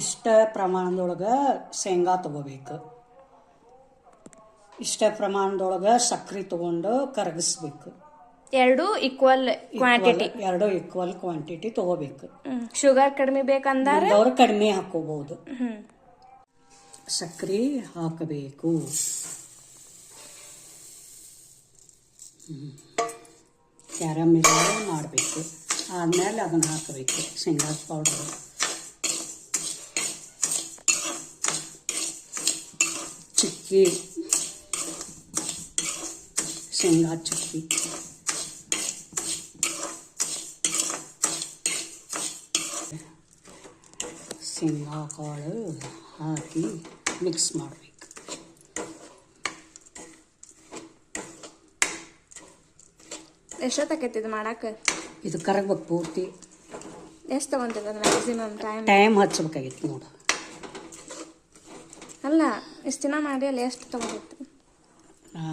ಇಷ್ಟ ಪ್ರಮಾಣದೊಳಗೆ ಶೇಂಗಾ ತೊಗೋಬೇಕು. ಇಷ್ಟ ಪ್ರಮಾಣದೊಳಗೆ ಸಕ್ಕರೆ ತೊಗೊಂಡು ಕರಗಿಸ್ಬೇಕು. ಎರಡು ಈಕ್ವಲ್ ಕ್ವಾಂಟಿಟಿ, ಎರಡು ಈಕ್ವಲ್ ಕ್ವಾಂಟಿಟಿ ತೊಗೋಬೇಕು. ಶುಗರ್ ಕಡಿಮೆ ಬೇಕಂದ್ರೆ ಅವ್ರು ಕಡಿಮೆ ಹಾಕೋಬಹುದು. ಸಕ್ಕರೆ ಹಾಕಬೇಕು. ಕ್ಯಾರಮೆಲ್ ಮಾಡಬೇಕು. ಆದ್ಮೇಲೆ ಅದನ್ನು ಹಾಕಬೇಕು ಶೇಂಗಾ ಪೌಡರ್. ಚಿಕ್ಕಿ ಶೇಂಗಾ ಚಿಕ್ಕಿ, ಶೇಂಗಾ ಕಾಳು ಹಾಕಿ ಮಿಕ್ಸ್ ಮಾಡಬೇಕು. ಎಷ್ಟೊತ್ತಾಕೈತಿ ಇದು ಮಾಡಕ್ಕೆ? ಇದು ಕರಗಬೇಕು ಪೂರ್ತಿ. ಎಷ್ಟು ತಗೊಂತದ ಮ್ಯಾಕ್ಸಿಮಮ್ ಟೈಮ್ ಹಚ್ಚಬೇಕಾಗಿತ್ತು ನೋಡು. ಅಲ್ಲ ಇಷ್ಟು ದಿನ ಮಾಡಿ ಅಲ್ಲಿ ಎಷ್ಟು ತಗೊಂಡಿತ್ತು?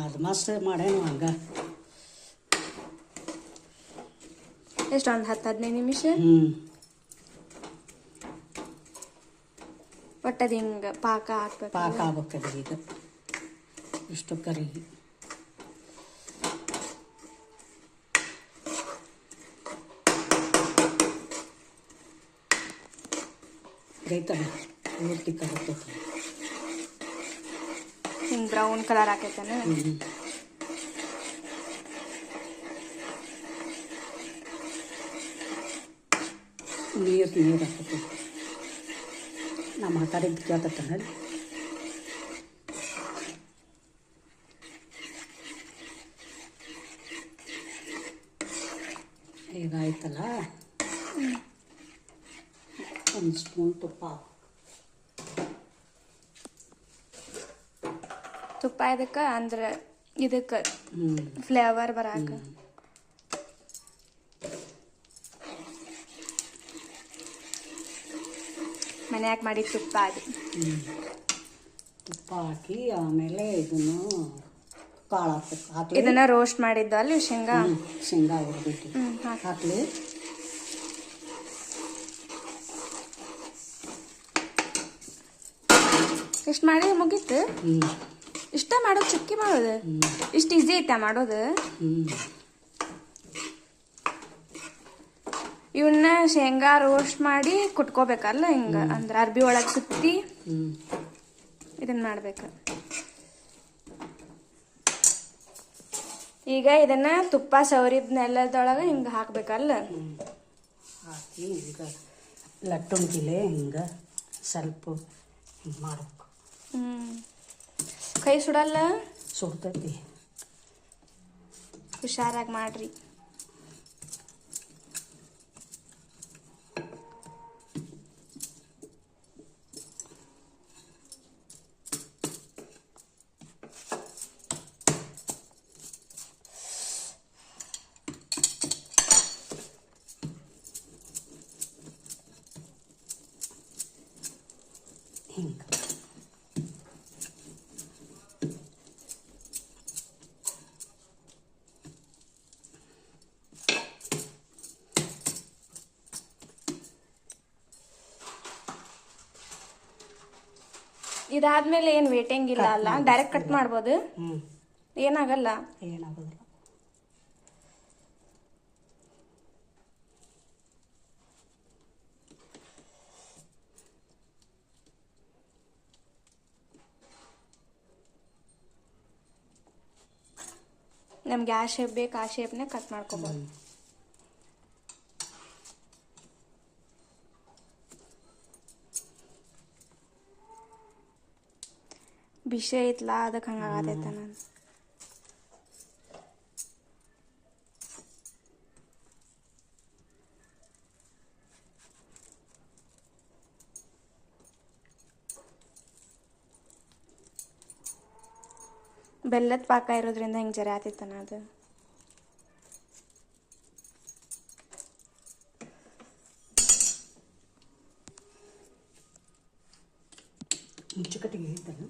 ಅದು ಮಸ್ತ್ ಮಾಡೇನು ಹಂಗ. ಎಷ್ಟು ಒಂದು 10-15 ನಿಮಿಷ? ಒಟ್ಟದು ಹಿಂಗೆ ಪಾಕ ಹಾಕ್ಬೇಕು. ಪಾಕ ಆಗ್ಬೇಕದ ಈಗ ಇಷ್ಟು ಕರಿಗಿ. ರೈತಲ್ಲ ಪೂರ್ತಿ ಕರಗ್ತದೆ. ಹಿಂಗೆ ಬ್ರೌನ್ ಕಲರ್ ಹಾಕೈತಾನೆ. ನೀರು ಹಾಕತ್ತೆ. ನಮ್ಮ ಮಾತಾಡಿದ್ದು ಕೇಳ್ತೈತಲ್ಲ. ಈಗ ಆಯ್ತಲ್ಲ, ಒಂದು ಸ್ಪೂನ್ ತುಪ್ಪ ಇದಕ್ಕೆ ಅಂದ್ರೆ ಇದಕ್ಕೆ ಫ್ಲೇವರ್ ಬರಾಕ. ಮನ್ಯಾಗ ಮಾಡಿ ತುಪ್ಪ ಅದು. ತುಪ್ಪ ಹಾಕಿ ಆಮೇಲೆ ಇದನ್ನು ಕಾಳು ಹಾಕ್ಬೇಕು. ಇದನ್ನ ರೋಸ್ಟ್ ಮಾಡಿದ್ದು ಅಲ್ಲಿ ಶೇಂಗಾ ಹುರಿದಿಟ್ಟು ಹಾಕ್ಲಿ. ಇಷ್ಟು ಮಾಡಿ ಮುಗೀತು. ಇಷ್ಟ ಮಾಡೋದು, ಚುಕ್ಕಿ ಮಾಡೋದು ಇಷ್ಟು ಈಸಿ ಐತಾ ಮಾಡೋದು? ಇವನ್ನ ಶೇಂಗಾ ರೋಸ್ಟ್ ಮಾಡಿ ಕುಟ್ಕೋಬೇಕಲ್ಲ ಹಿಂಗ, ಅಂದ್ರೆ ಅರ್ಬಿ ಒಳಗೆ ಸುತ್ತಿ ಇದನ್ನ ಮಾಡ್ಬೇಕು. ಈಗ ಇದನ್ನ ತುಪ್ಪ ಸವರಿದ ನೆಲದೊಳಗೆ ಹಿಂಗ ಹಾಕ್ಬೇಕಲ್ಲ. ಹಾಕಿ ಹಿಂಗ ಲಟ್ಟುಂಕಿಲೆ ಹಿಂಗ ಸ್ವಲ್ಪ ಹಿಂಗೆ ಮಾಡ್ಬೇಕು. ಕೈ ಸುಡಲ್ಲ? ಸುಡ್ತೈತಿ. ಹುಷಾರಾಗಿ ಮಾಡ್ರಿ. ಹಿಂಗೆ ಇದಾದ್ಮೇಲೆ ಏನು ವೇಟಿಂಗ್ ಇಲ್ಲ ಅಲ್ಲ, ಡೈರೆಕ್ಟ್ ಕಟ್ ಮಾಡ್ಬೋದು. ಏನಾಗಲ್ಲ. ಏನಾಗೋದಿಲ್ಲ. ನಮ್ಗೆ ಯಾವ ಶೇಪ್ ಬೇಕು ಆ ಶೇಪ್ನೇ ಕಟ್ ಮಾಡ್ಕೋಬೋದು. ಬಿಸಿ ಐತ್ಲಾ, ಅದಕ್ಕೆ ಹಂಗಾಗತೈತ. ನಾನು ಬೆಲ್ಲದ ಪಾಕ ಇರೋದ್ರಿಂದ ಹಿಂಗೆ ಜರ ಆತೈತನ ಅದು. ಮುಚ್ಚುಕಟ್ಟಿಗೆ ಐತಲ್ಲ,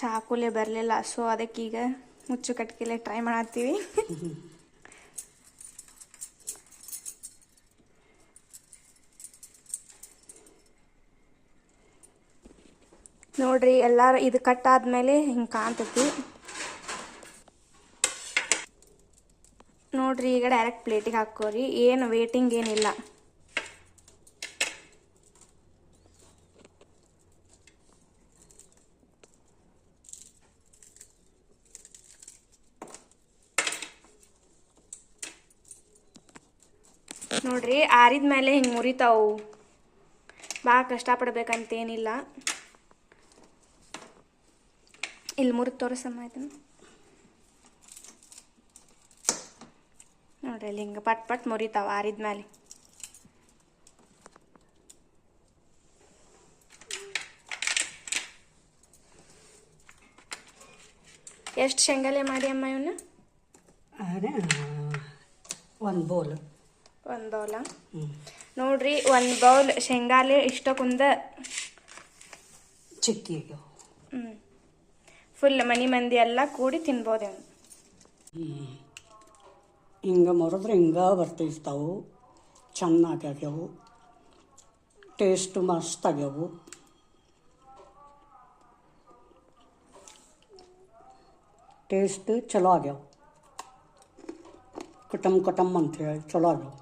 ಚಾಕುಲೆ ಬರಲಿಲ್ಲ, ಸೊ ಅದಕ್ಕೀಗ ಮುಚ್ಚು ಕಟ್ಕಿಲೆ ಟ್ರೈ ಮಾಡತ್ತೀವಿ. ನೋಡ್ರಿ ಎಲ್ಲಾರು ಇದು ಕಟ್ ಆದ್ಮೇಲೆ ಹಿಂಗೆ ಕಾಣ್ತೈತಿ. ನೋಡ್ರಿ ಈಗ ಡೈರೆಕ್ಟ್ ಪ್ಲೇಟಿಗೆ ಹಾಕೋರಿ, ಏನು ವೇಟಿಂಗ್ ಏನಿಲ್ಲ. ನೋಡ್ರಿ ಆರಿದ ಮೇಲೆ ಹಿಂಗೆ ಮುರಿತಾವು, ಭಾಳ ಕಷ್ಟಪಡ್ಬೇಕಂತೇನಿಲ್ಲ. ಇಲ್ಲಿ ಮುರಿದು ತೋರಿಸಮ್ಮ ಇದನ್ನು. ನೋಡ್ರಿ ಅಲ್ಲಿ ಹಿಂಗೆ ಪಟ್ ಪಟ್ ಮುರಿತಾವ ಆರಿದ ಮೇಲೆ. ಎಷ್ಟು ಶೇಂಗಾಲೆ ಮಾಡಿ ಅಮ್ಮ ಇವನ್ನ? ಒಂದು ಬೌಲ್. ಒಂದು ಬೌಲ? ನೋಡ್ರಿ ಒಂದು ಬೌಲ್ ಶೇಂಗಾಲೆ ಇಷ್ಟಕ್ಕೊಂದ ಚಿಕ್ಕಿ. ಫುಲ್ ಮನಿ ಮಂದಿ ಎಲ್ಲ ಕೂಡಿ ತಿನ್ಬೋದು. ಹಿಂಗೆ ಮುರಿದ್ರೆ ಹಿಂಗೆ ಬರ್ತಿರ್ತಾವು, ಚೆನ್ನಾಗಿ ಆಗ್ಯಾವು, ಟೇಸ್ಟು ಮಸ್ತ್ ಆಗ್ಯಾವು. ಟೇಸ್ಟ್ ಚಲೋ ಆಗ್ಯಾವ, ಕಟಮ್ ಕಟಮ್ ಅಂಥೇಳಿ ಚಲೋ ಆಗ್ಯಾವ.